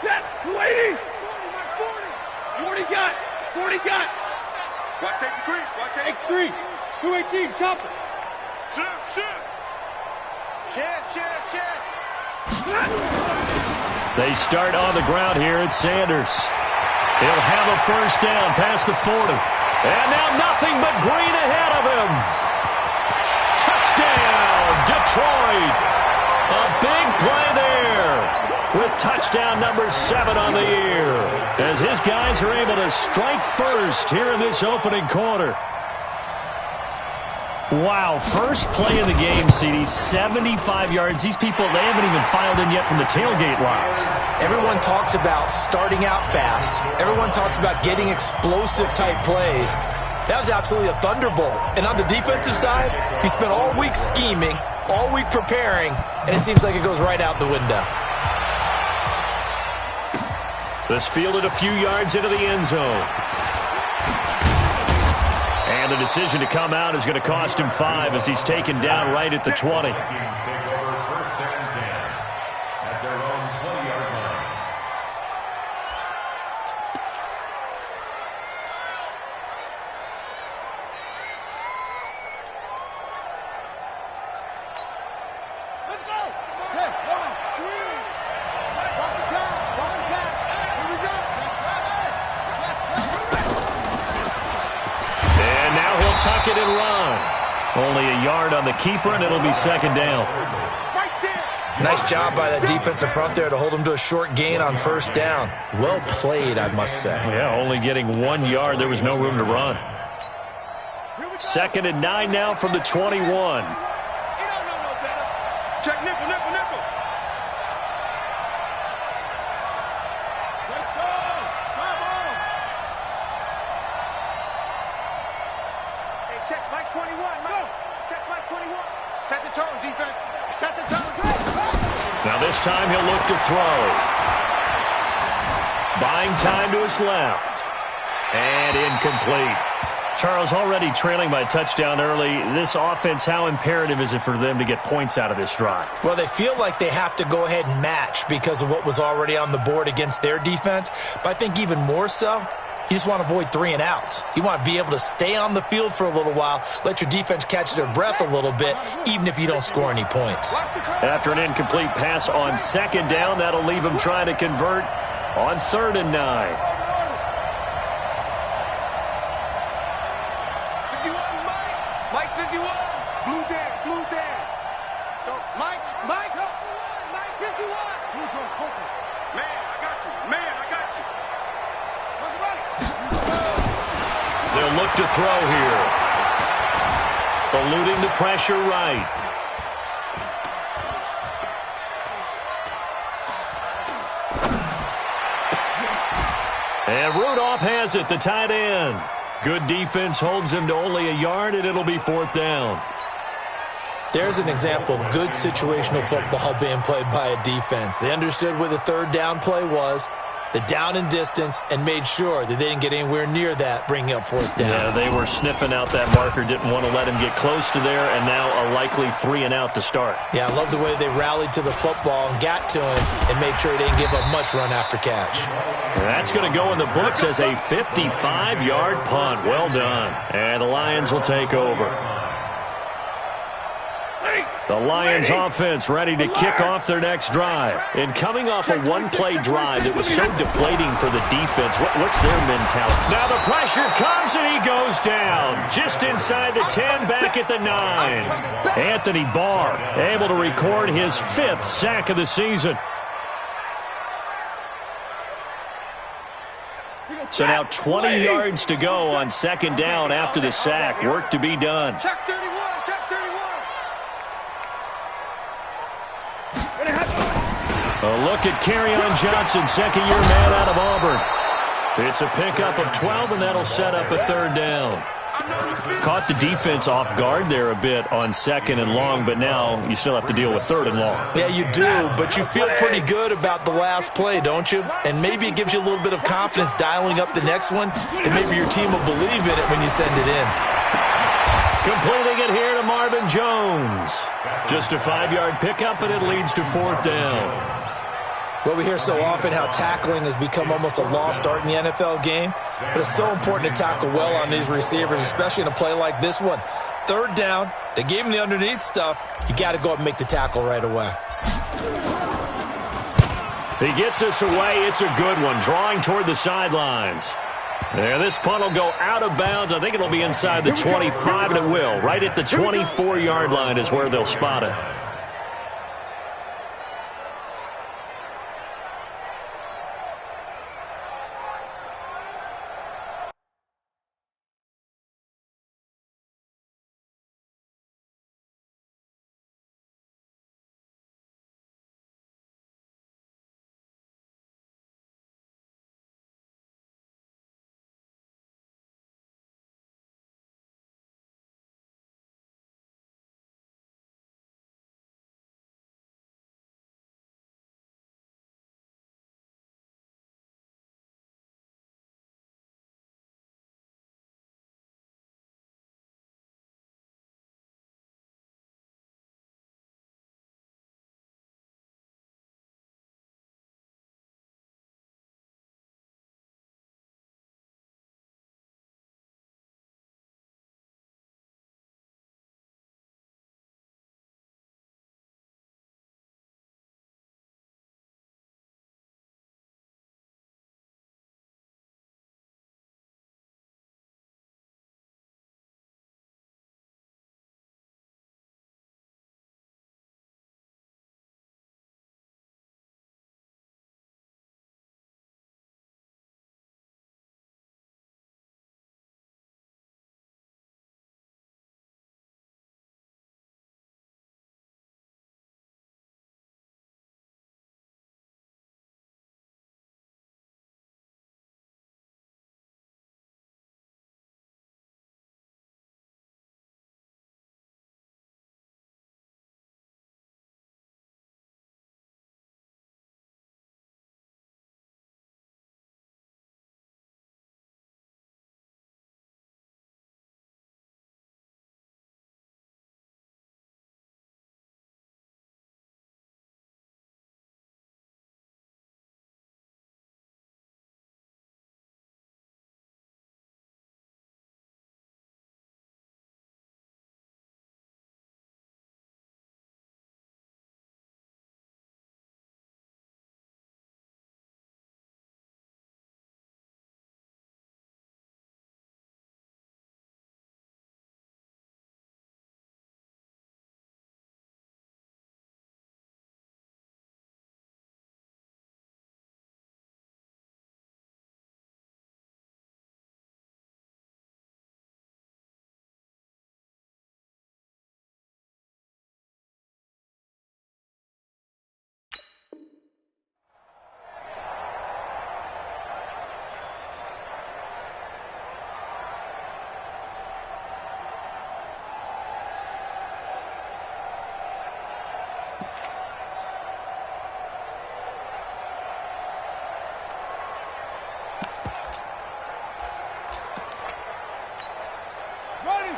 Set. 280. 40 got. 40 got. Watch safety three. Watch safety X3. 218. Chopper. Shift. They start on the ground here at Sanders. He'll have a first down past the 40. And now nothing but green ahead of him. Touchdown, Detroit. A big play there with touchdown number 7 on the year as his guys are able to strike first here in this opening quarter. Wow, first play of the game, CD, 75 yards. These people, they haven't even filed in yet from the tailgate lots. Everyone talks about starting out fast. Everyone talks about getting explosive-type plays. That was absolutely a thunderbolt. And on the defensive side, he spent all week scheming, all week preparing, and it seems like it goes right out the window. This fielded a few yards into the end zone. And the decision to come out is going to cost him 5 as he's taken down right at the 20. Tuck it and run. Only a yard on the keeper, and it'll be second down. Nice job by that defensive front there to hold him to a short gain on first down. Well played, I must say. Yeah, only getting 1 yard. There was no room to run. Second and 9 now from the 21. Check nickel. Check Mike 21. Go. Check Mike 21. Set the tone, defense. Set the tone. Now this time he'll look to throw. Buying time to his left. And incomplete. Charles, already trailing by a touchdown early. This offense, how imperative is it for them to get points out of this drive? Well, they feel like they have to go ahead and match because of what was already on the board against their defense. But I think even more so, you just want to avoid 3 and outs. You want to be able to stay on the field for a little while, let your defense catch their breath a little bit, even if you don't score any points. After an incomplete pass on second down, that'll leave him trying to convert on 3rd and 9. 51, Mike 51. Blue down. So Mike 51. Man, I got you. They'll look to throw here. Eluding the pressure right. And Rudolph has it, the tight end. Good defense holds him to only a yard, and it'll be 4th down. There's an example of good situational football being played by a defense. They understood where the 3rd down play was, the down and distance, and made sure that they didn't get anywhere near that, bringing up 4th down. Yeah, they were sniffing out that marker, didn't want to let him get close to there, and now a likely 3 and out to start. Yeah, I love the way they rallied to the football and got to him and made sure he didn't give up much run after catch. That's going to go in the books as a 55-yard punt. Well done. And the Lions will take over. The Lions offense ready to kick off their next drive. And coming off a one-play drive that was so deflating for the defense, what's their mentality? Now the pressure comes and he goes down. Just inside the 10, back at the 9. Anthony Barr able to record his 5th sack of the season. So now 20 yards to go on second down after the sack. Work to be done. Check 31. A look at Kerryon Johnson, second-year man out of Auburn. It's a pickup of 12, and that'll set up a 3rd down. Caught the defense off guard there a bit on 2nd and long, but now you still have to deal with 3rd and long. Yeah, you do, but you feel pretty good about the last play, don't you? And maybe it gives you a little bit of confidence dialing up the next one, and maybe your team will believe in it when you send it in. Completing it here to Marvin Jones. Just a 5-yard pickup, and it leads to 4th down. Well, we hear so often how tackling has become almost a lost art in the NFL game, but it's so important to tackle well on these receivers, especially in a play like this one. Third down, they gave him the underneath stuff. You got to go up and make the tackle right away. He gets us away. It's a good one, drawing toward the sidelines. And this punt will go out of bounds. I think it'll be inside the 25, and it will. Right at the 24-yard line is where they'll spot it.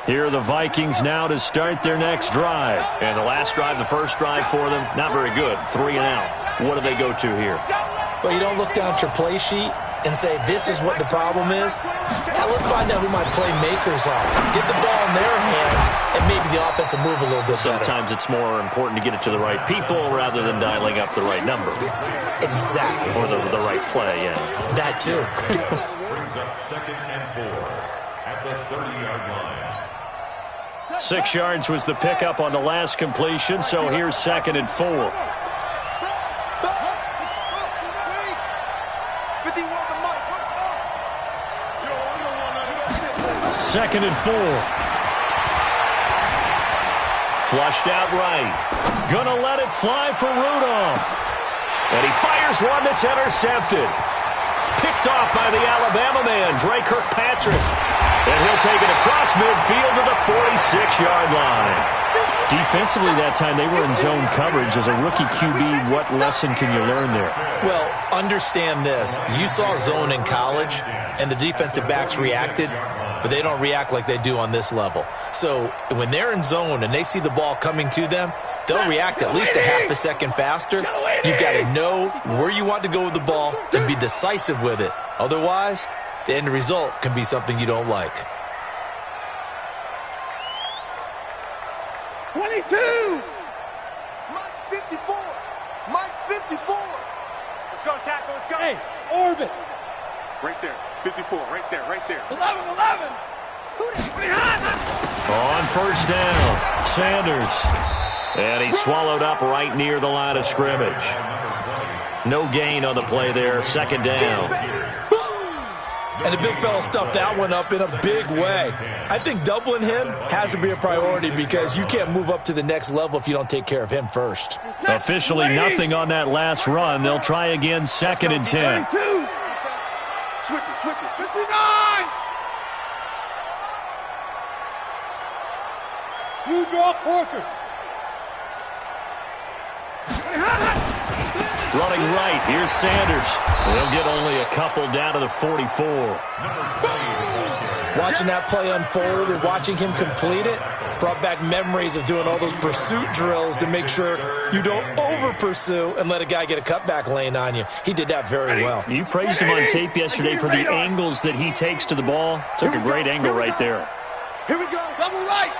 Here are the Vikings now to start their next drive. And the last drive, the first drive for them, not very good. 3 and out. What do they go to here? Well, you don't look down at your play sheet and say, this is what the problem is. Now, let's find out who my playmakers are. Get the ball in their hands, and maybe the offense will move a little bit better. Sometimes it's more important to get it to the right people rather than dialing up the right number. Exactly. Or the right play, yeah. That, too. Brings up 2nd and 4 at the 30-yard line. 6 yards was the pickup on the last completion, so here's 2nd and 4. 51 2nd and 4. Flushed out right. Gonna let it fly for Rudolph. And he fires one that's intercepted. Picked off by the Alabama man, Dre Kirkpatrick. And he'll take it across midfield to the 46-yard line. Defensively that time, they were in zone coverage. As a rookie QB, what lesson can you learn there? Well, understand this. You saw zone in college, and the defensive backs reacted. but they don't react like they do on this level. So when they're in zone and they see the ball coming to them, they'll react at least a half a second faster. You've got to know where you want to go with the ball and be decisive with it. Otherwise, the end result can be something you don't like. 22! Mike's 54! Mike's 54! Let's go, tackle, let's go! Hey, orbit! Right there. 54. Right there. Right there. 11! On first down, Sanders. And he swallowed up right near the line of scrimmage. No gain on the play there, second down. And the big fella stuffed that one up in a big way. I think doubling him has to be a priority because you can't move up to the next level if you don't take care of him first. Officially nothing on that last run. They'll try again, second and 10. Switch it. 59! You draw Corker. Running right, here's Sanders. They'll get only a couple down to the 44. Watching that play unfold and watching him complete it brought back memories of doing all those pursuit drills to make sure you don't over-pursue and let a guy get a cutback lane on you. He did that very well. You praised him on tape yesterday for the angles that he takes to the ball. Took a great angle right there. Here we go. Double right.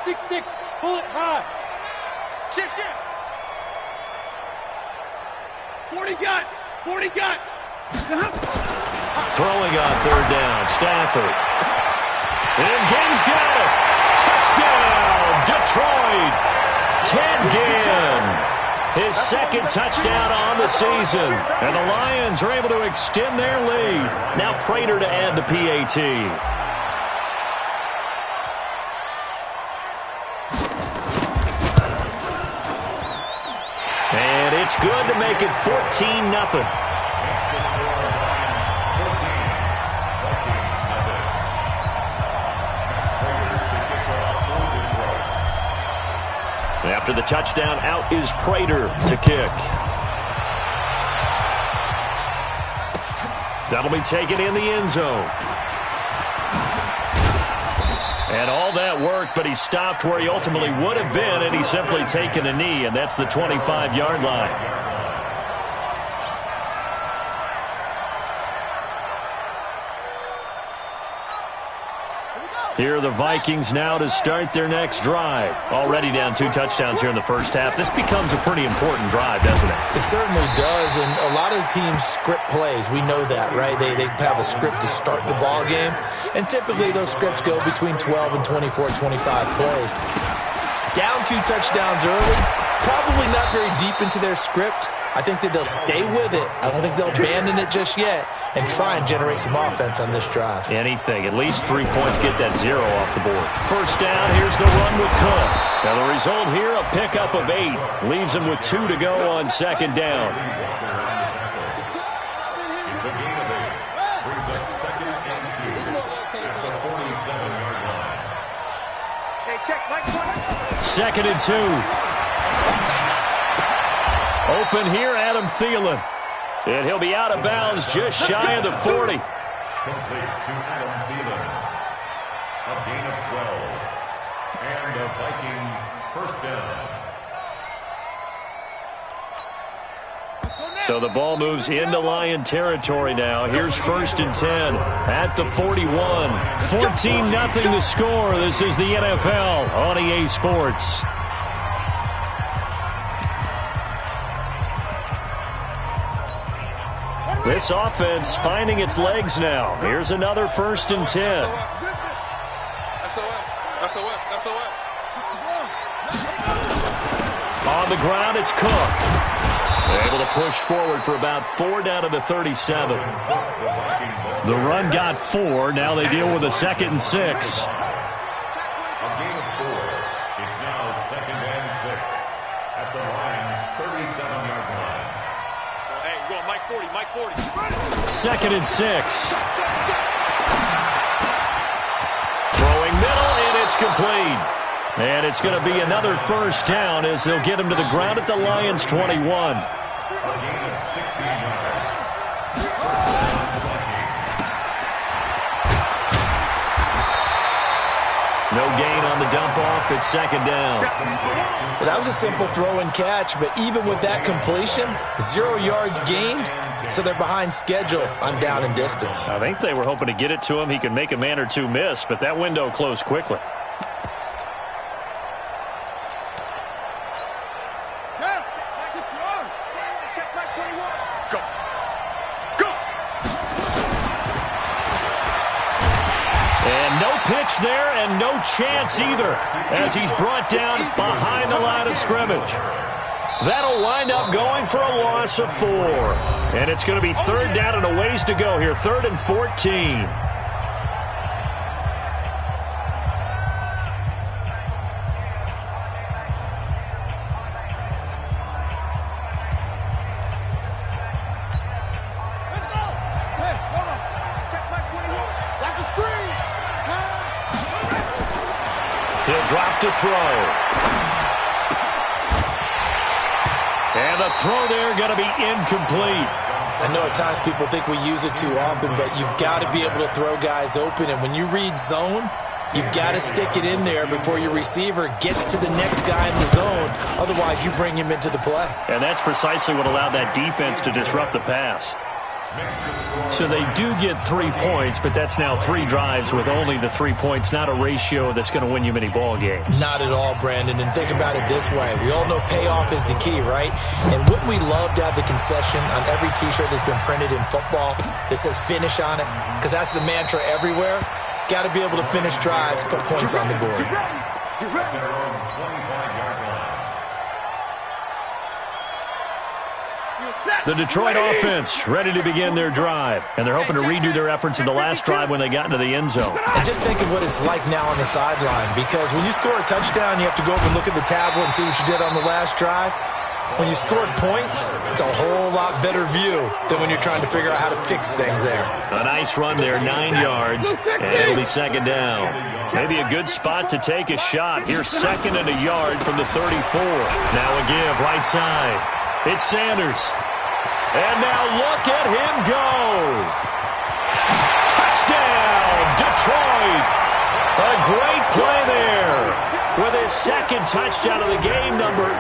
6-6. Pull it high. Shift. 40 got. Throwing on third down, Stafford. And Gaines got it. Touchdown, Detroit. Ted Ginn. His second touchdown on the season. And the Lions are able to extend their lead. Now Prater to add the PAT. And it's good to make it 14-0. After the touchdown, out is Prater to kick. That'll be taken in the end zone. And all that work, but he stopped where he ultimately would have been, and he's simply taken a knee, and that's the 25-yard line. Here are the Vikings now to start their next drive. Already down 2 touchdowns here in the first half. This becomes a pretty important drive, doesn't it? It certainly does, and a lot of teams script plays. We know that, right? They have a script to start the ball game, and typically those scripts go between 12 and 24, 25 plays. Down 2 touchdowns early, probably not very deep into their script. I think that they'll stay with it. I don't think they'll abandon it just yet and try and generate some offense on this drive. Anything. At least 3 points, get that 0 off the board. First down, here's the run with Cook. Now the result here, a pickup of 8. Leaves him with 2 to go on second down. It's a gain of 8. Brings up second and 2 at the 47-yard line. Hey, check, Mike. Second and 2. Open here, Adam Thielen. And he'll be out of bounds just shy of the 40. Complete to Adam Thielen. A gain of 12. And the Vikings first down. So the ball moves into Lion territory now. Here's first and 10 at the 41. 14-0 the score. This is the NFL on EA Sports. This offense finding its legs now. Here's another first and 10. On the ground, it's Cook. They're able to push forward for about 4 down to the 37. The run got 4. Now they deal with a second and 6. A gain of 4. It's now second and 6 at the Lions' 37-yard line. Hey, go on, Mike 40, Mike 40. Second and 6. Throwing middle, and it's complete. And it's going to be another first down as they'll get him to the ground at the Lions' 21. A gain of 16 yards. No gain on the dump off. It's second down. Well, that was a simple throw and catch, but even with that completion, 0 yards gained, so they're behind schedule on down and distance. I think they were hoping to get it to him. He could make a man or two miss, but that window closed quickly. Pitch there and no chance either as he's brought down behind the line of scrimmage. That'll wind up going for a loss of 4. And it's going to be third down and a ways to go here. 3rd and 14. He'll drop to throw. And the throw there going to be incomplete. I know at times people think we use it too often, but you've got to be able to throw guys open. And when you read zone, you've got to stick it in there before your receiver gets to the next guy in the zone. Otherwise, you bring him into the play. And that's precisely what allowed that defense to disrupt the pass. So they do get 3 points, but that's now 3 drives with only the 3 points, not a ratio that's going to win you many ball games. Not at all, Brandon. And think about it this way. We all know payoff is the key, right? And wouldn't we love to have the concession on every T-shirt that's been printed in football that says finish on it? Because that's the mantra everywhere. Got to be able to finish drives, put points on the board. The Detroit offense ready to begin their drive. And they're hoping to redo their efforts in the last drive when they got into the end zone. And just think of what it's like now on the sideline. Because when you score a touchdown, you have to go up and look at the tablet and see what you did on the last drive. When you scored points, it's a whole lot better view than when you're trying to figure out how to fix things there. A nice run there, 9 yards, and it'll be second down. Maybe a good spot to take a shot. Here's 2nd and a yard from the 34. Now a give, right side. It's Sanders. And now look at him go. Touchdown, Detroit. A great play there with his 2nd touchdown of the game, number 8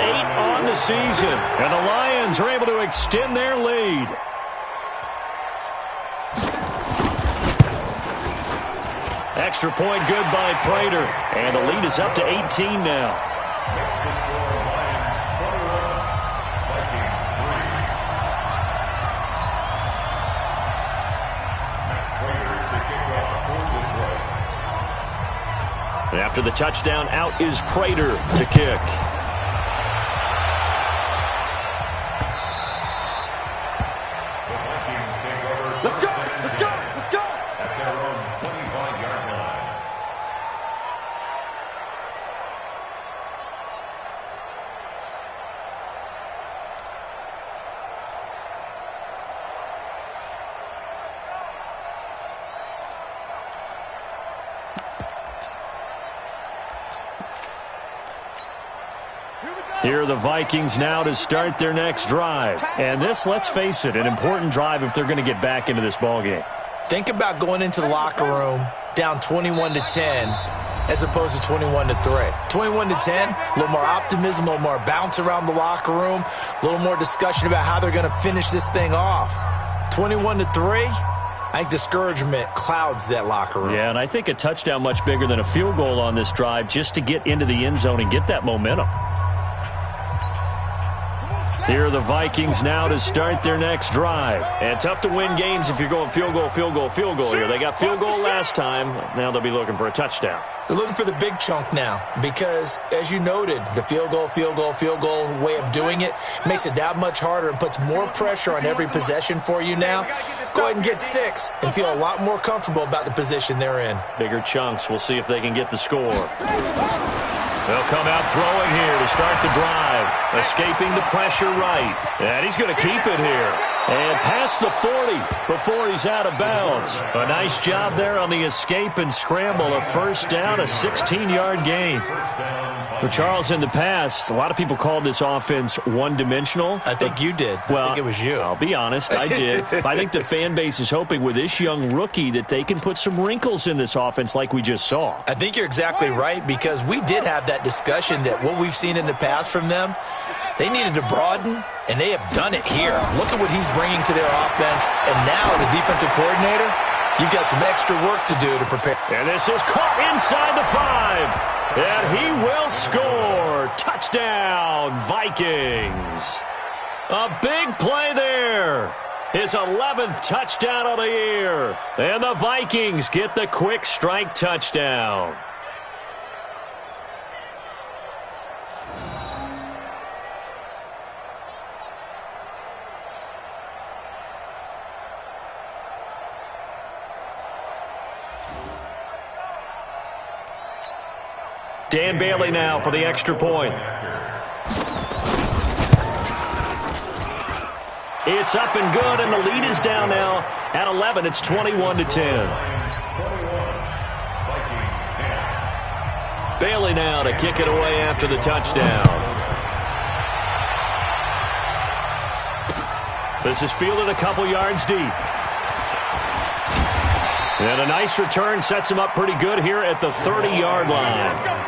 on the season. And the Lions are able to extend their lead. Extra point good by Prater. And the lead is up to 18 now. After the touchdown, out is Prater to kick. Let's go! Let's go! Let's go! At their own 25-yard line. Here are the Vikings now to start their next drive. And this, let's face it, an important drive if they're going to get back into this ballgame. Think about going into the locker room down 21-10 as opposed to 21-3. 21-10, a little more optimism, a little more bounce around the locker room, a little more discussion about how they're going to finish this thing off. 21-3, I think discouragement clouds that locker room. Yeah, and I think a touchdown much bigger than a field goal on this drive just to get into the end zone and get that momentum. Here are the Vikings now to start their next drive. And tough to win games if you're going field goal, field goal, field goal here. They got field goal last time. Now they'll be looking for a touchdown. They're looking for the big chunk now because, as you noted, the field goal way of doing it makes it that much harder and puts more pressure on every possession for you now. Go ahead and get 6 and feel a lot more comfortable about the position they're in. Bigger chunks. We'll see if they can get the score. They'll come out throwing here to start the drive. Escaping the pressure right. And he's going to keep it here. And past the 40 before he's out of bounds. A nice job there on the escape and scramble. A first down, a 16-yard gain. For Charles, in the past, a lot of people called this offense one-dimensional. I think you did. Well, I think it was you. I'll be honest, I did. I think the fan base is hoping with this young rookie that they can put some wrinkles in this offense like we just saw. I think you're exactly right, because we did have that discussion that what we've seen in the past from them, they needed to broaden, and they have done it here. Look at what he's bringing to their offense, and now as a defensive coordinator, you've got some extra work to do to prepare. And this is caught inside the 5. And he will score. Touchdown, Vikings. A big play there. His 11th touchdown of the year. And the Vikings get the quick strike touchdown. Dan Bailey now for the extra point. It's up and good, and the lead is down now at 11. It's 21-10. Bailey now to kick it away after the touchdown. This is fielded a couple yards deep. And a nice return sets him up pretty good here at the 30-yard line.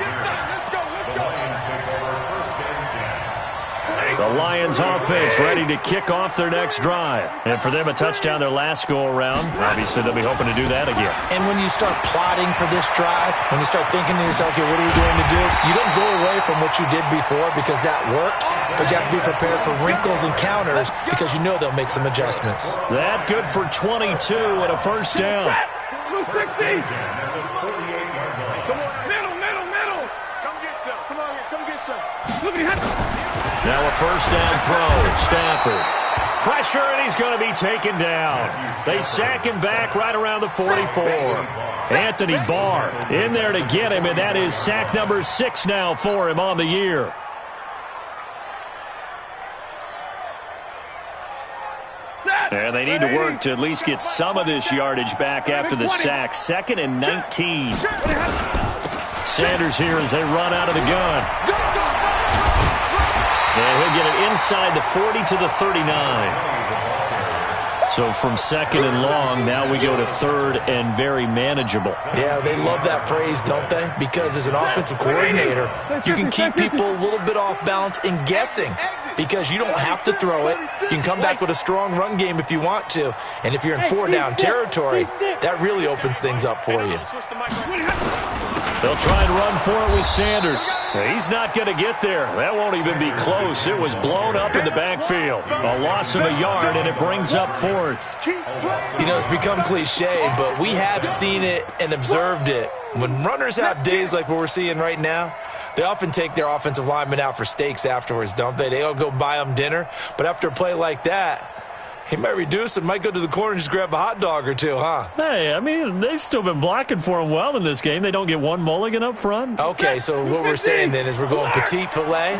The Lions offense ready to kick off their next drive. And for them, a touchdown their last go-around. Obviously, they'll be hoping to do that again. And when you start plotting for this drive, when you start thinking to yourself, okay, what are we going to do? You don't go away from what you did before because that worked, but you have to be prepared for wrinkles and counters because you know they'll make some adjustments. That good for 22 and a first down. First down at the 48-yard line. Come on, middle. Come get some. Come on here, come get some. Look at him. Now a first down throw. Stafford. Pressure, and he's going to be taken down. They sack him back right around the 44. Anthony Barr in there to get him, and that is sack number 6 now for him on the year. And they need to work to at least get some of this yardage back after the sack. 2nd and 19. Sanders here as they run out of the gun. And he'll get it inside the 40 to the 39. So from 2nd and long, now we go to 3rd and very manageable. Yeah, they love that phrase, don't they? Because as an offensive coordinator, you can keep people a little bit off balance and guessing because you don't have to throw it. You can come back with a strong run game if you want to. And if you're in 4-down territory, that really opens things up for you. They'll try and run for it with Sanders. He's not going to get there. That won't even be close. It was blown up in the backfield. A loss of a yard, and it brings up 4th. You know, it's become cliche, but we have seen it and observed it. When runners have days like what we're seeing right now, they often take their offensive linemen out for steaks afterwards, don't they? They all go buy them dinner. But after a play like that, he might reduce and might go to the corner and just grab a hot dog or two, huh? Hey, I mean, they've still been blocking for him well in this game. They don't get one mulligan up front. Okay, so what we're saying then is we're going petite filet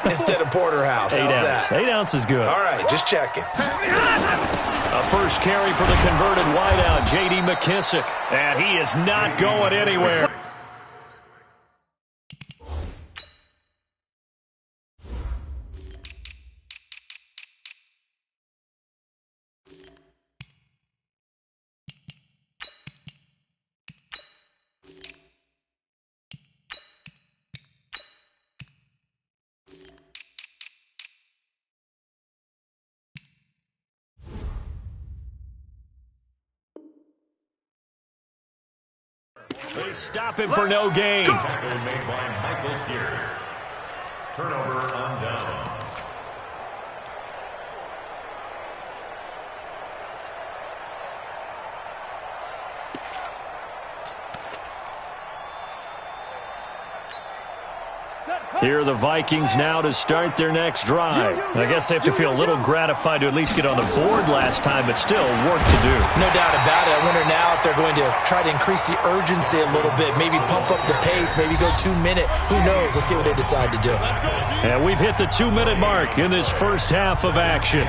instead of porterhouse. 8 ounce. 8 ounce is good. All right, just checking. A first carry for the converted wideout, J.D. McKissick. And he is not going anywhere. They stop him for no gain. Tackle made by Michael Pierce. Turnover on downs. Set, Here are the Vikings now to start their next drive. I guess they have to feel a little gratified to at least get on the board last time, but still work to do. No doubt about it. I wonder now if they're going to try to increase the urgency a little bit, maybe pump up the pace, maybe go 2-minute. Who knows? Let's see what they decide to do. And we've hit the 2-minute mark in this first half of action.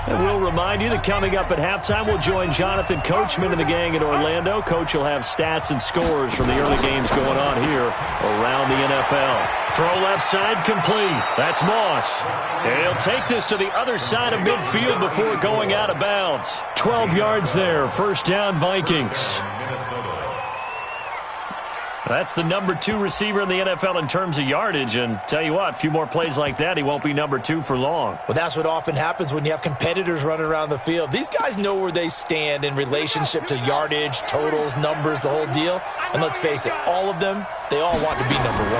And we'll remind you that coming up at halftime, we'll join Jonathan Coachman and the gang in Orlando. Coach will have stats and scores from the early games going on here around the NFL. Throw left side complete. That's Moss. And he'll take this to the other side of midfield before going out of bounds. 12 yards there. First down, Vikings. That's the number 2 receiver in the NFL in terms of yardage. And tell you what, a few more plays like that, he won't be number 2 for long. Well, that's what often happens when you have competitors running around the field. These guys know where they stand in relationship to yardage, totals, numbers, the whole deal. And let's face it, all of them, they all want to be number 1.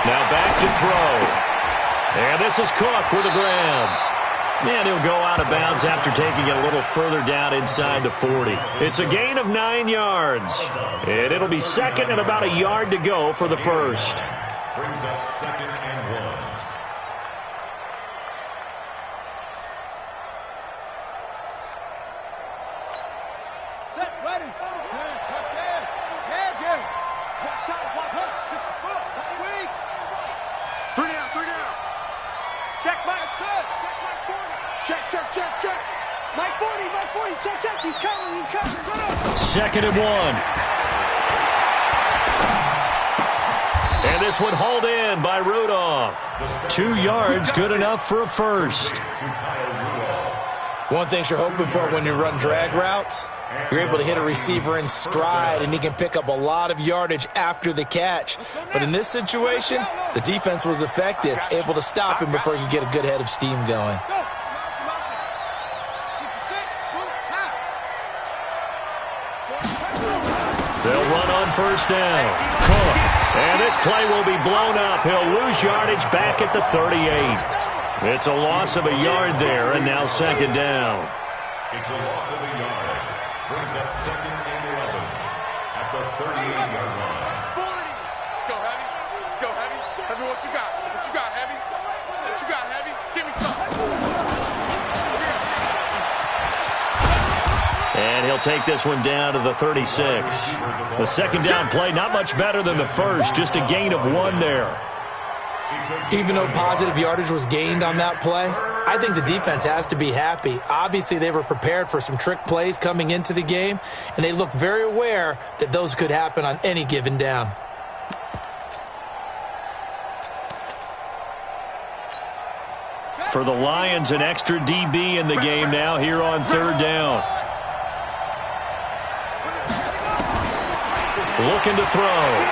Now back to throw. And this is Cook with the grab. And he'll go out of bounds after taking it a little further down inside the 40. It's a gain of 9 yards. And it'll be second and about a yard to go for the first. Brings up 2nd and 1. Set, ready. Touchdown. Yeah, Jerry. Watch time, watch her. 6 foot. Weak. 3 down. Check, Mike. Check. Check, Mike 40. Check. Mike 40. Check. He's coming. Second and 1. And this one hauled in by Rudolph. 2 yards, good enough for a first. One thing you're hoping for when you run drag routes, you're able to hit a receiver in stride, and he can pick up a lot of yardage after the catch. But in this situation, the defense was effective, able to stop him before he could get a good head of steam going. They'll run on first down. Cook. And this play will be blown up. He'll lose yardage back at the 38. It's a loss of a yard there, and now second down. It's a loss of a yard. Brings up 2nd and 11 at the 38-yard line. Let's go, Heavy. Heavy, what you got, Heavy? Give me some. And he'll take this one down to the 36. The second down play, not much better than the first, just a gain of 1 there. Even though positive yardage was gained on that play, I think the defense has to be happy. Obviously, they were prepared for some trick plays coming into the game, and they looked very aware that those could happen on any given down. For the Lions, an extra DB in the game now here on third down. Looking to throw.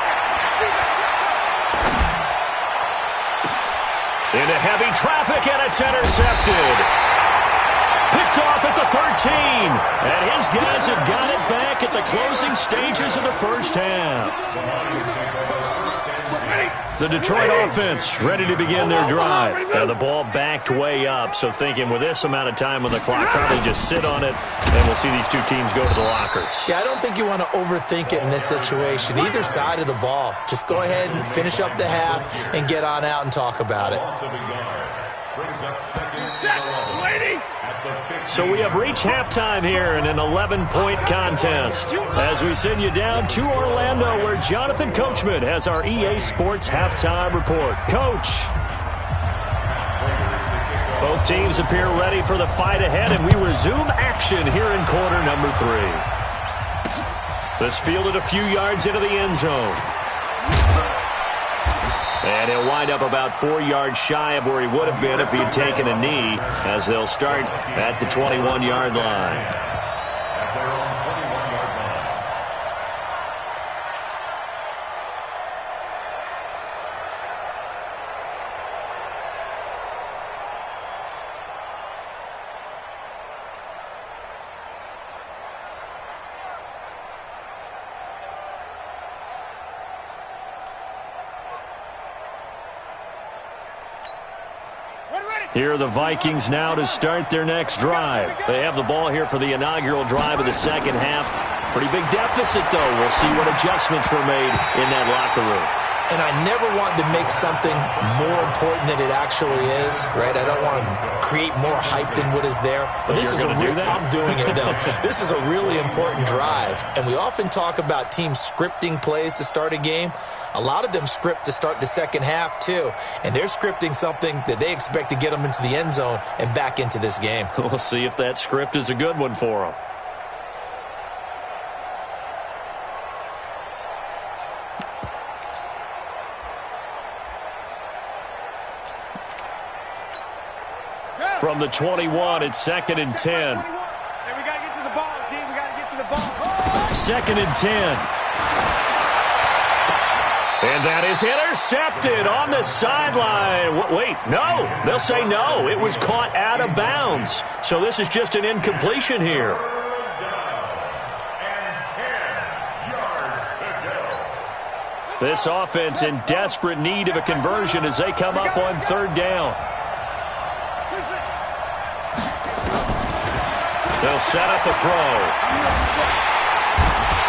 Into heavy traffic, and it's intercepted. Picked off at the 13. And his guys have got it back at the closing stages of the first half. The Detroit offense ready to begin their drive. And the ball backed way up, so thinking with this amount of time on the clock, probably just sit on it, and we'll see these two teams go to the lockers. Yeah, I don't think you want to overthink it in this situation. Either side of the ball. Just go ahead and finish up the half and get on out and talk about it. So we have reached halftime here in an 11-point contest as we send you down to Orlando, where Jonathan Coachman has our EA Sports halftime report. Coach. Both teams appear ready for the fight ahead, and we resume action here in quarter number 3. This fielded a few yards into the end zone. And he'll wind up about 4 yards shy of where he would have been if he'd taken a knee, as they'll start at the 21-yard line. Ready. Here are the Vikings now to start their next drive. They have the ball here for the inaugural drive of the second half. Pretty big deficit, though. We'll see what adjustments were made in that locker room. And I never want to make something more important than it actually is, right? I don't want to create more hype than what is there. But this is I'm doing it, though. This is a really important drive. And we often talk about teams scripting plays to start a game. A lot of them script to start the second half, too. And they're scripting something that they expect to get them into the end zone and back into this game. We'll see if that script is a good one for them. From the 21, it's 2nd and 10. Hey, we got to get to the ball, team. We got to get to the ball. 2nd and 10. And that is intercepted on the sideline. Wait, no. They'll say no. It was caught out of bounds. So this is just an incompletion here. This offense in desperate need of a conversion as they come up on 3rd down. They'll set up a throw.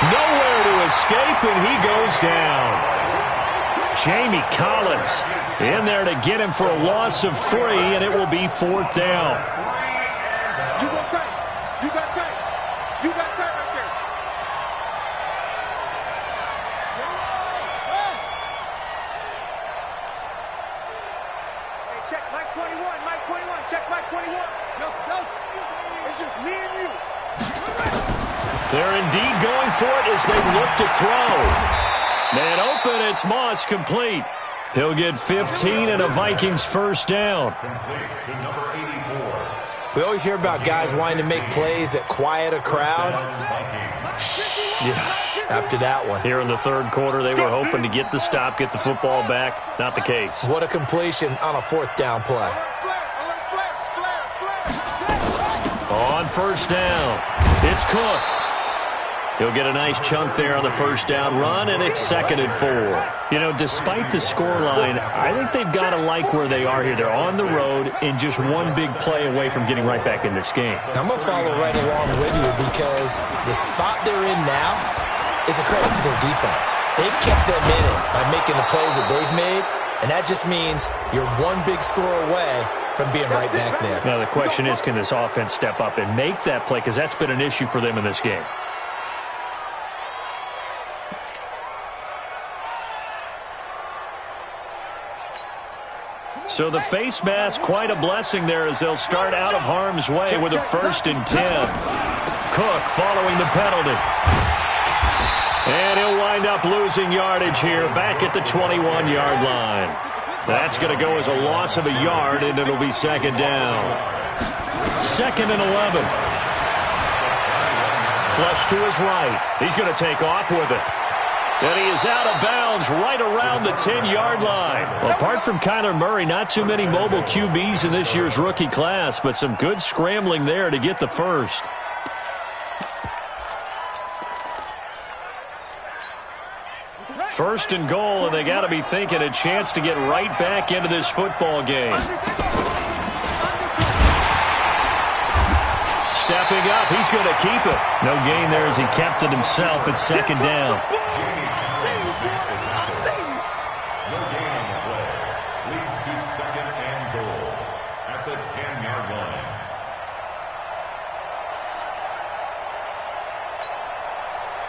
Nowhere to escape, and he goes down. Jamie Collins in there to get him for a loss of 3, and it will be 4th down. You got tight. You got tight. You got tight right there. Hey, check Mike 21. Mike 21. Check Mike 21. It's just me and you. They're indeed going for it as they look to throw. Man open, it's Moss, complete. He'll get 15 and a Vikings first down. Complete to number 84. We always hear about guys wanting to make plays that quiet a crowd. Yeah, after that one. Here in the 3rd quarter, they were hoping to get the stop, get the football back. Not the case. What a completion on a 4th down play. On 1st down, it's Cook. He'll get a nice chunk there on the 1st down run, and it's 2nd and 4. You know, despite the scoreline, I think they've got to like where they are here. They're on the road and just one big play away from getting right back in this game. I'm going to follow right along with you because the spot they're in now is a credit to their defense. They've kept them in it by making the plays that they've made, and that just means you're one big score away from being right back there. Now, the question is, can this offense step up and make that play? Because that's been an issue for them in this game. So the face mask, quite a blessing there as they'll start out of harm's way with a 1st and 10. Cook following the penalty. And he'll wind up losing yardage here back at the 21-yard line. That's going to go as a loss of a yard, and it'll be 2nd down. 2nd and 11. Flush to his right. He's going to take off with it. And he is out of bounds right around the 10-yard line. Well, apart from Kyler Murray, not too many mobile QBs in this year's rookie class, but some good scrambling there to get the first. First and goal, and they got to be thinking a chance to get right back into this football game. Stepping up, he's going to keep it. No gain there as he kept it himself at 2nd down. No gain on the play. Leads to 2nd and goal at the 10-yard line.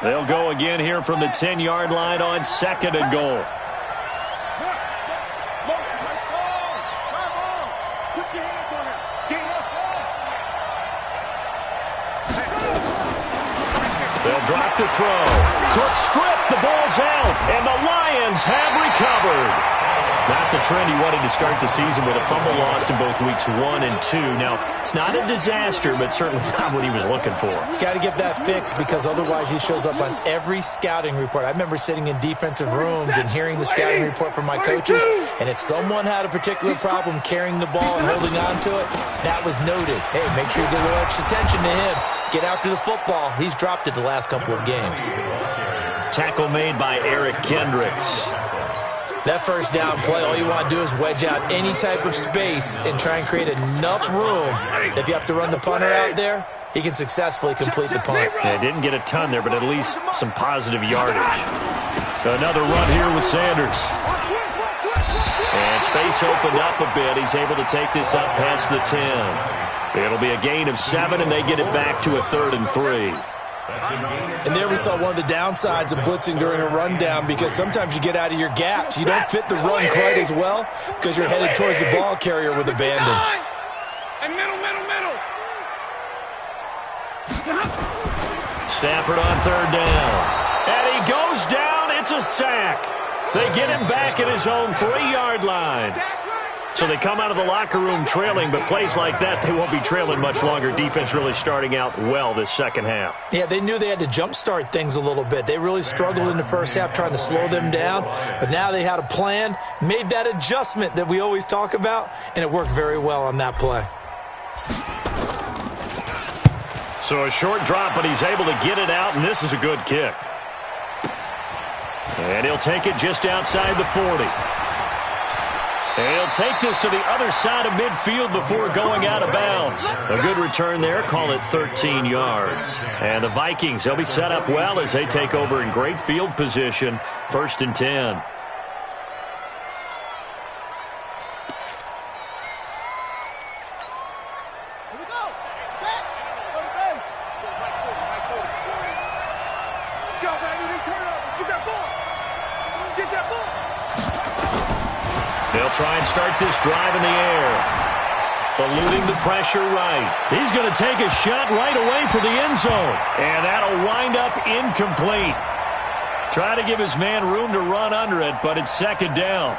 They'll go again here from the 10-yard line on 2nd and goal. Put your hands on it. They'll drop to throw. Cook stripped. The ball's out. And the Lions have recovered. Not the trend he wanted to start the season with a fumble lost in both weeks 1 and 2. Now, it's not a disaster, but certainly not what he was looking for. Got to get that fixed because otherwise he shows up on every scouting report. I remember sitting in defensive rooms and hearing the scouting report from my coaches, and if someone had a particular problem carrying the ball and holding on to it, that was noted. Hey, make sure you get a little extra attention to him. Get after the football. He's dropped it the last couple of games. Tackle made by Eric Kendricks. That first down play, all you want to do is wedge out any type of space and try and create enough room. If you have to run the punter out there, he can successfully complete the punt. Yeah, didn't get a ton there, but at least some positive yardage. Another run here with Sanders. And space opened up a bit. He's able to take this up past the 10. It'll be a gain of 7, and they get it back to a 3rd and 3. And there we saw one of the downsides of blitzing during a rundown, because sometimes you get out of your gaps. You don't fit the run quite as well because you're headed towards the ball carrier with abandon. And middle. Stafford on 3rd down. And he goes down. It's a sack. They get him back at his own 3-yard line. So they come out of the locker room trailing, but plays like that, they won't be trailing much longer. Defense really starting out well this second half. Yeah, they knew they had to jumpstart things a little bit. They really struggled in the first half trying to slow them down, but now they had a plan, made that adjustment that we always talk about, and it worked very well on that play. So a short drop, but he's able to get it out, and this is a good kick. And he'll take it just outside the 40. And he'll take this to the other side of midfield before going out of bounds. A good return there. Call it 13 yards. And the Vikings, they'll be set up well as they take over in great field position. 1st and 10. Try and start this drive in the air. Eluding the pressure right. He's going to take a shot right away for the end zone. And that'll wind up incomplete. Try to give his man room to run under it, but it's 2nd down.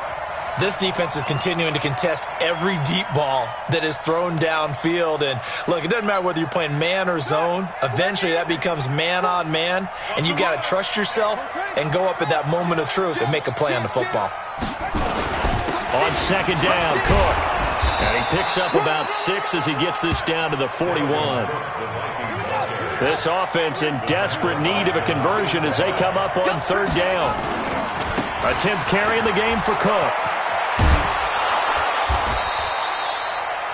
This defense is continuing to contest every deep ball that is thrown downfield. And look, it doesn't matter whether you're playing man or zone. Eventually that becomes man on man. And you've got to trust yourself and go up at that moment of truth and make a play on the football. On 2nd down, Cook. And he picks up about 6 as he gets this down to the 41. This offense in desperate need of a conversion as they come up on 3rd down. A 10th carry in the game for Cook.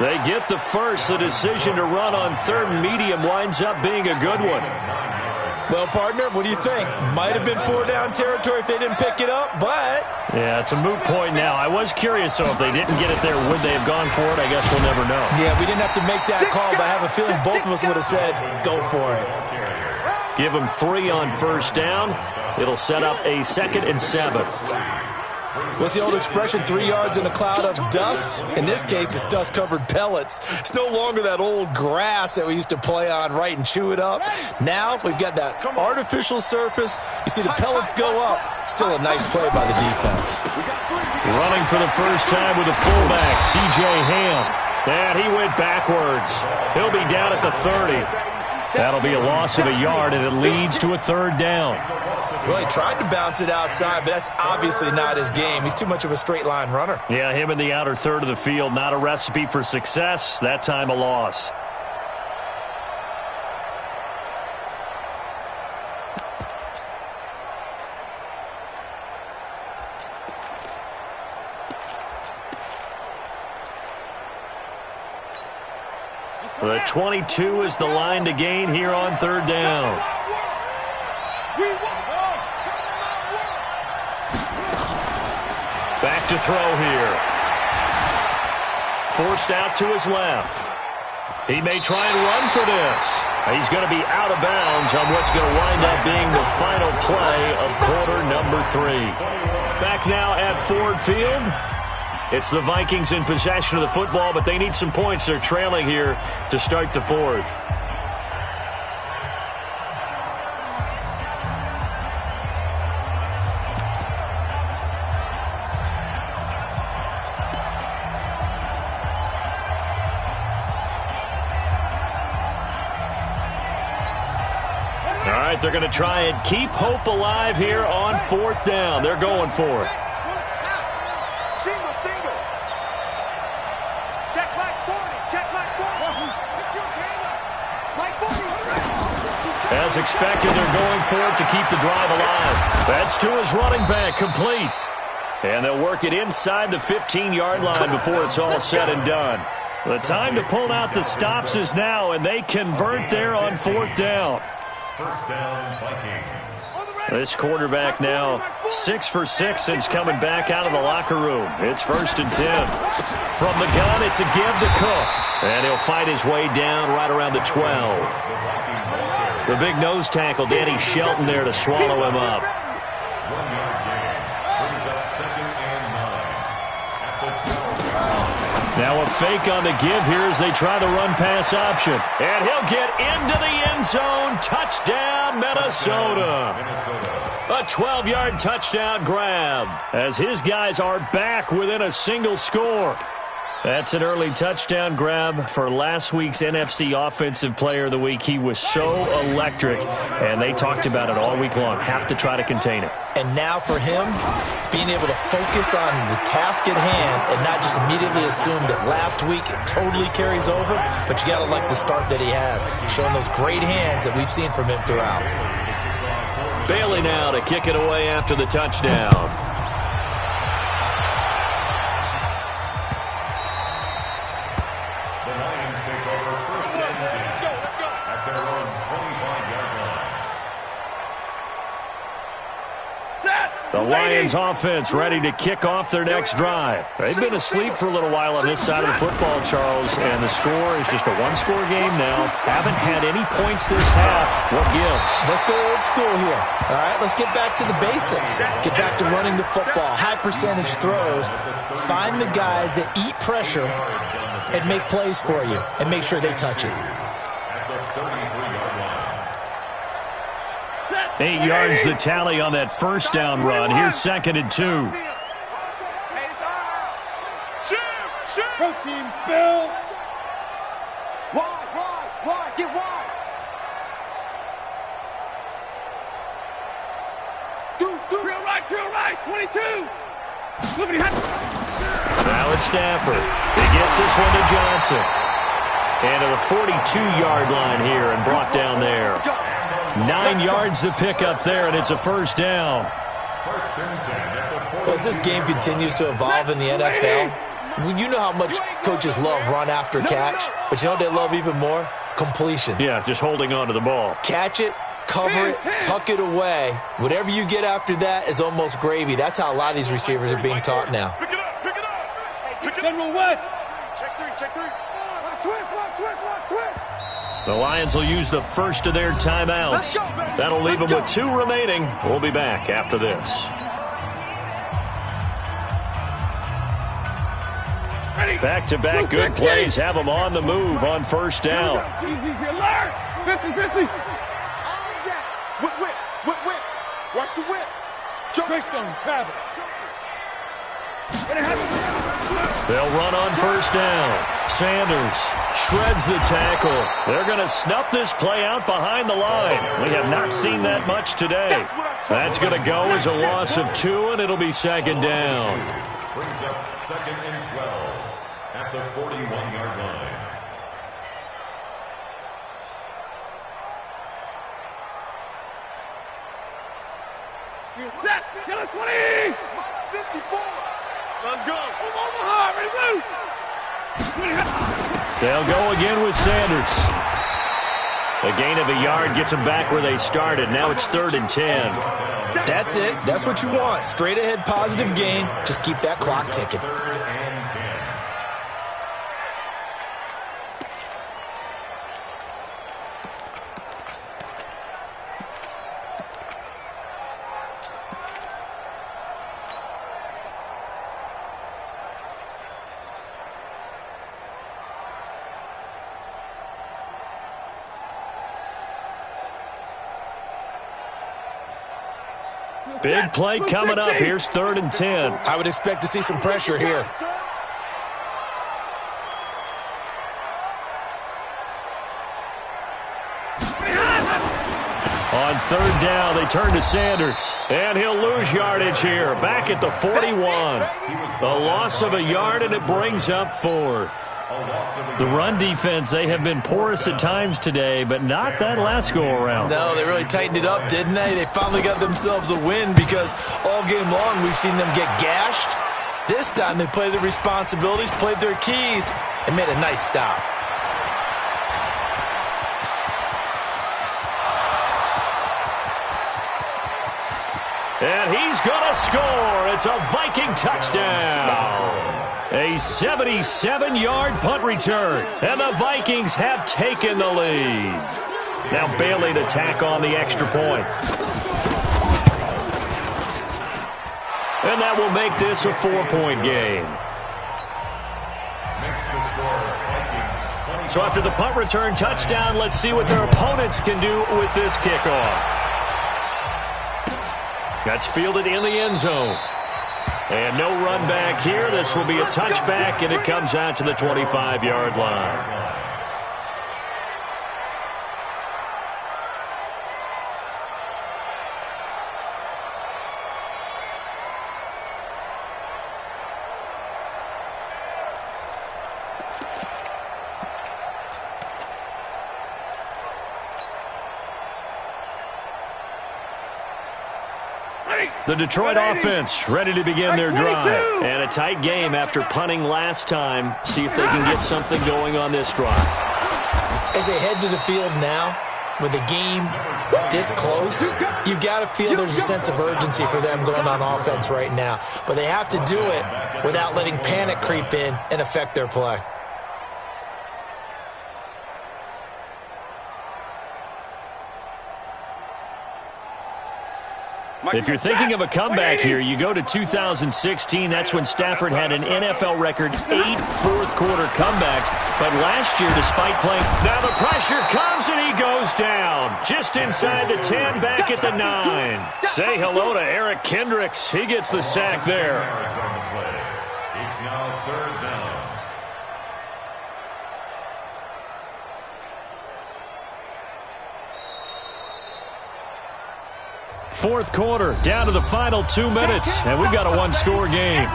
They get the first. The decision to run on 3rd and medium winds up being a good one. Well, partner, what do you think? Might have been 4-down territory if they didn't pick it up, but... Yeah, it's a moot point now. I was curious, so if they didn't get it there, would they have gone for it? I guess we'll never know. Yeah, we didn't have to make that call, but I have a feeling both of us would have said, go for it. Give them 3 on 1st down. It'll set up a 2nd and 7. What's the old expression, 3 yards in a cloud of dust? In this case, it's dust-covered pellets. It's no longer that old grass that we used to play on, right, and chew it up. Now we've got that artificial surface. You see the pellets go up. Still a nice play by the defense. Running for the first time with a fullback, C.J. Ham. And he went backwards. He'll be down at the 30. That'll be a loss of a yard, and it leads to a 3rd down. Well, he tried to bounce it outside, but that's obviously not his game. He's too much of a straight-line runner. Yeah, him in the outer 3rd of the field, not a recipe for success. That time a loss. The 22 is the line to gain here on 3rd down. Back to throw here. Forced out to his left. He may try and run for this. He's going to be out of bounds on what's going to wind up being the final play of quarter number 3. Back now at Ford Field. It's the Vikings in possession of the football, but they need some points. They're trailing here to start the 4th. All right, they're going to try and keep hope alive here on 4th down. They're going for it. As expected, they're going for it to keep the drive alive. That's to his running back, complete. And they'll work it inside the 15-yard line before it's all said and done. The time to pull out the stops is now, and they convert there on 4th down. First down, Vikings. This quarterback now 6 for 6 since coming back out of the locker room. It's 1st and 10. From the gun, it's a give to Cook. And he'll fight his way down right around the 12. The big nose tackle, Danny Shelton, there to swallow him up. 1-yard gain. Brings up 2nd and 9 at the 12. Now a fake on the give here as they try the run-pass option. And he'll get into the end zone. Touchdown, Minnesota. A 12-yard touchdown grab as his guys are back within a single score. That's an early touchdown grab for last week's NFC Offensive Player of the Week. He was so electric, and they talked about it all week long. Have to try to contain it. And now for him, being able to focus on the task at hand and not just immediately assume that last week it totally carries over, but you got to like the start that he has, showing those great hands that we've seen from him throughout. Bailey now to kick it away after the touchdown. The Lions offense ready to kick off their next drive. They've been asleep for a little while on this side of the football, Charles, and the score is just a one-score game now. Haven't had any points this half. What gives? Let's go old school here. All right, let's get back to the basics. Get back to running the football, high percentage throws. Find the guys that eat pressure and make plays for you and make sure they touch it. 8 yards the tally on that first down run. Here's 2nd and 2. Go team, spill. Wide, get wide. Drill right, 22. Now it's Stafford. He gets this one to Johnson. And to the 42-yard line here and brought down there. 9 yards to pick up there, and it's a first down. Well, as this game continues to evolve in the NFL, you know how much coaches love run after catch, but you know what they love even more? Completions. Yeah, just holding on to the ball. Catch it, cover it, tuck it away. Whatever you get after that is almost gravy. That's how a lot of these receivers are being taught now. Pick it up. General West. Check three. Switch. The Lions will use the first of their timeouts. That'll leave them with 2 remaining. We'll be back after this. Back-to-back good plays have them on the move on first down. Easy, alert. 50. Whip. Watch the whip. Greystone, travel. They'll run on first down. Sanders shreds the tackle. They're going to snuff this play out behind the line. We have not seen that much today. That's going to go as a loss of 2, and it'll be 2nd down. Brings up 2nd and 12 at the 41-yard line. Set. Kill it, 20. 54. Let's go. Omaha, ready, move. They'll go again with Sanders. A gain of a yard gets them back where they started. Now it's 3rd and 10. That's it. That's what you want. Straight ahead, positive gain. Just keep that clock ticking. 3rd and 10. Big play coming up. Here's 3rd and 10. I would expect to see some pressure here. On 3rd down, they turn to Sanders. And he'll lose yardage here. Back at the 41. The loss of a yard, and it brings up 4th. The run defense, they have been porous at times today, but not that last go-around. No, they really tightened it up, didn't they? They finally got themselves a win because all game long we've seen them get gashed. This time they played their responsibilities, played their keys, and made a nice stop. And he's going to score. It's a Viking touchdown. A 77-yard punt return. And the Vikings have taken the lead. Now Bailey to tack on the extra point. And that will make this a 4-point game. So after the punt return touchdown, let's see what their opponents can do with this kickoff. That's fielded in the end zone. And no run back here. This will be a touchback, and it comes out to the 25-yard line. The Detroit offense ready to begin their drive. And a tight game after punting last time. See if they can get something going on this drive. As they head to the field now, with the game this close, you've got to feel there's a sense of urgency for them going on offense right now. But they have to do it without letting panic creep in and affect their play. If you're thinking of a comeback here, you go to 2016. That's when Stafford had an NFL record 8 fourth-quarter comebacks. But last year, despite playing, now the pressure comes and he goes down. Just inside the 10, back at the 9. Say hello to Eric Kendricks. He gets the sack there. It's now 3rd down. Fourth quarter, down to the final 2 minutes, and we've got a one-score game.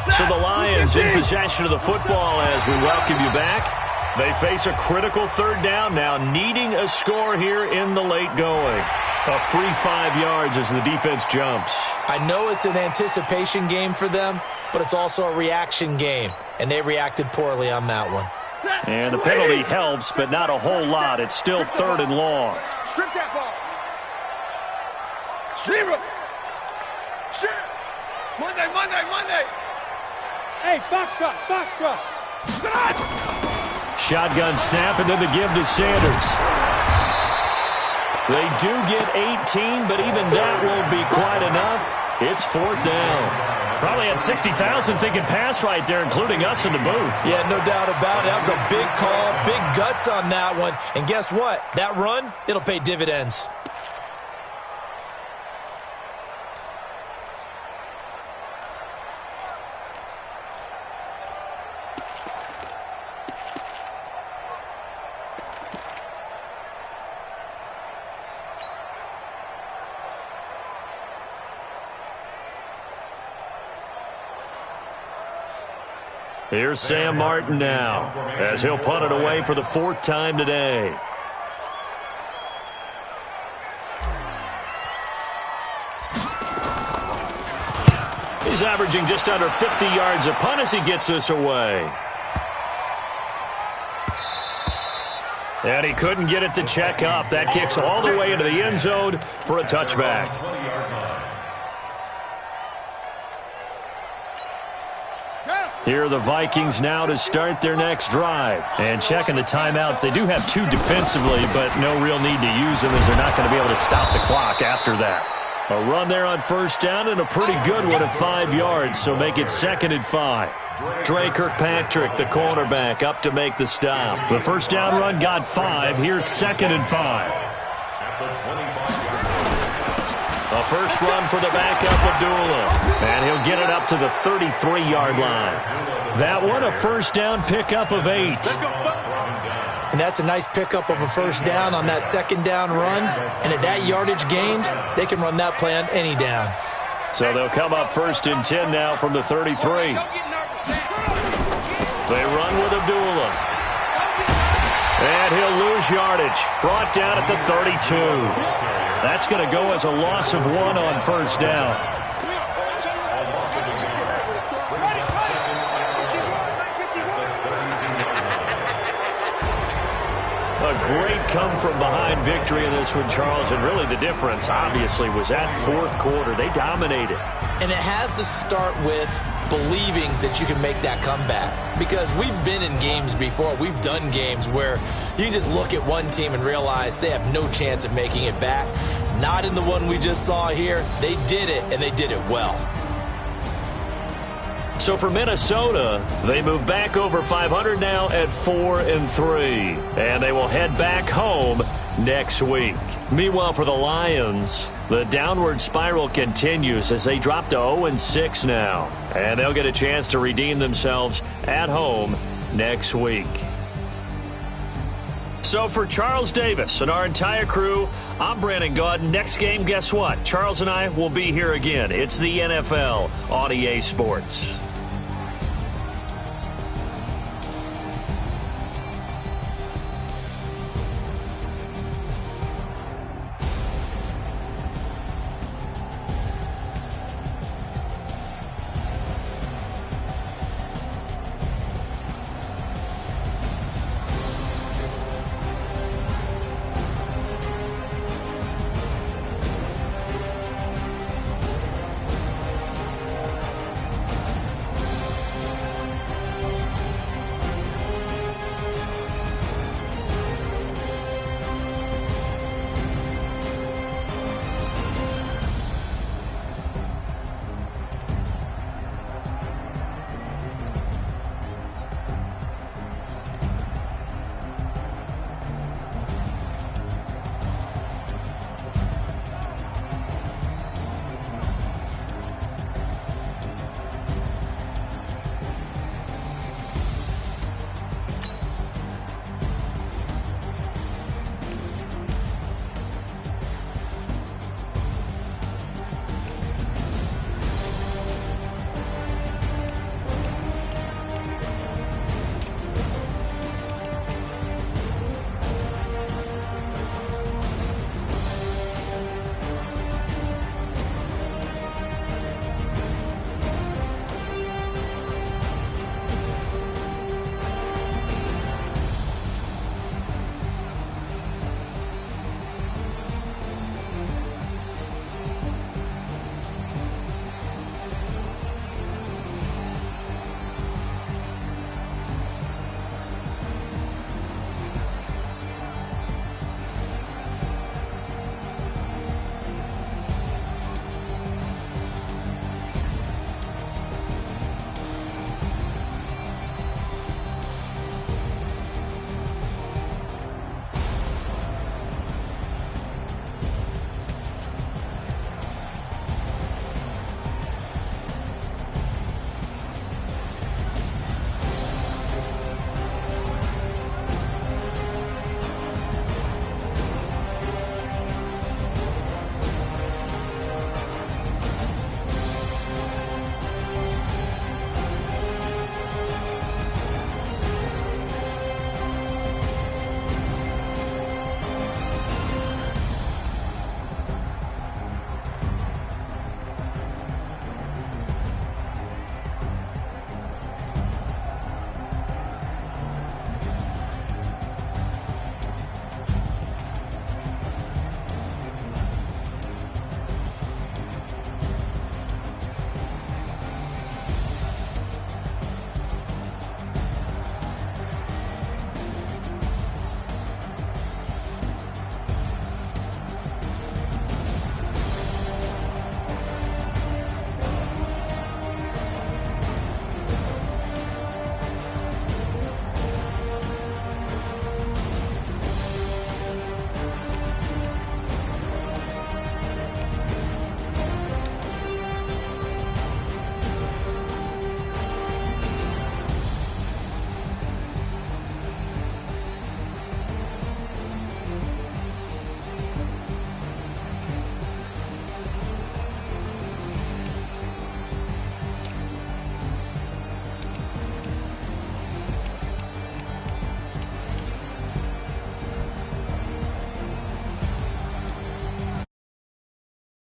So the Lions in possession of the football as we welcome you back. They face a critical 3rd down now, needing a score here in the late going. A free 5 yards as the defense jumps. I know it's an anticipation game for them, but it's also a reaction game, and they reacted poorly on that one. And the penalty helps, but not a whole lot. It's still 3rd and long. Strip that ball. Zero. Shit. Monday. Hey, Foxtrot. Shotgun snap, and then the give to Sanders. They do get 18, but even that won't be quite enough. It's 4th down. Probably had 60,000 thinking pass right there, including us in the booth. Yeah, no doubt about it. That was a big call, big guts on that one. And guess what? That run, it'll pay dividends. Here's Sam Martin now, as he'll punt it away for the 4th time today. He's averaging just under 50 yards a punt as he gets this away. And he couldn't get it to check up. That kicks all the way into the end zone for a touchback. Here are the Vikings now to start their next drive. And checking the timeouts, they do have 2 defensively, but no real need to use them as they're not going to be able to stop the clock after that. A run there on 1st down and a pretty good one at 5 yards, so make it 2nd and 5. Dre Kirkpatrick, the cornerback, up to make the stop. The 1st down run got 5. Here's 2nd and 5. A first run for the backup, Abdullah. And he'll get it up to the 33-yard line. That one, a 1st down pickup of 8. And that's a nice pickup of a 1st down on that 2nd down run. And at that yardage gained, they can run that play on any down. So they'll come up 1st and 10 now from the 33. They run with Abdullah. And he'll lose yardage. Brought down at the 32. That's going to go as a loss of 1 on 1st down. A great come-from-behind victory in this one, Charles. And really the difference, obviously, was that 4th quarter. They dominated. And it has to start with believing that you can make that comeback. Because we've been in games before. We've done games where you can just look at one team and realize they have no chance of making it back. Not in the one we just saw here. They did it, and they did it well. So for Minnesota, they move back over 500 now at 4-3. And they will head back home next week. Meanwhile, for the Lions, the downward spiral continues as they drop to 0-6 now. And they'll get a chance to redeem themselves at home next week. So for Charles Davis and our entire crew, I'm Brandon Gaudin. Next game, guess what? Charles and I will be here again. It's the NFL on EA Sports.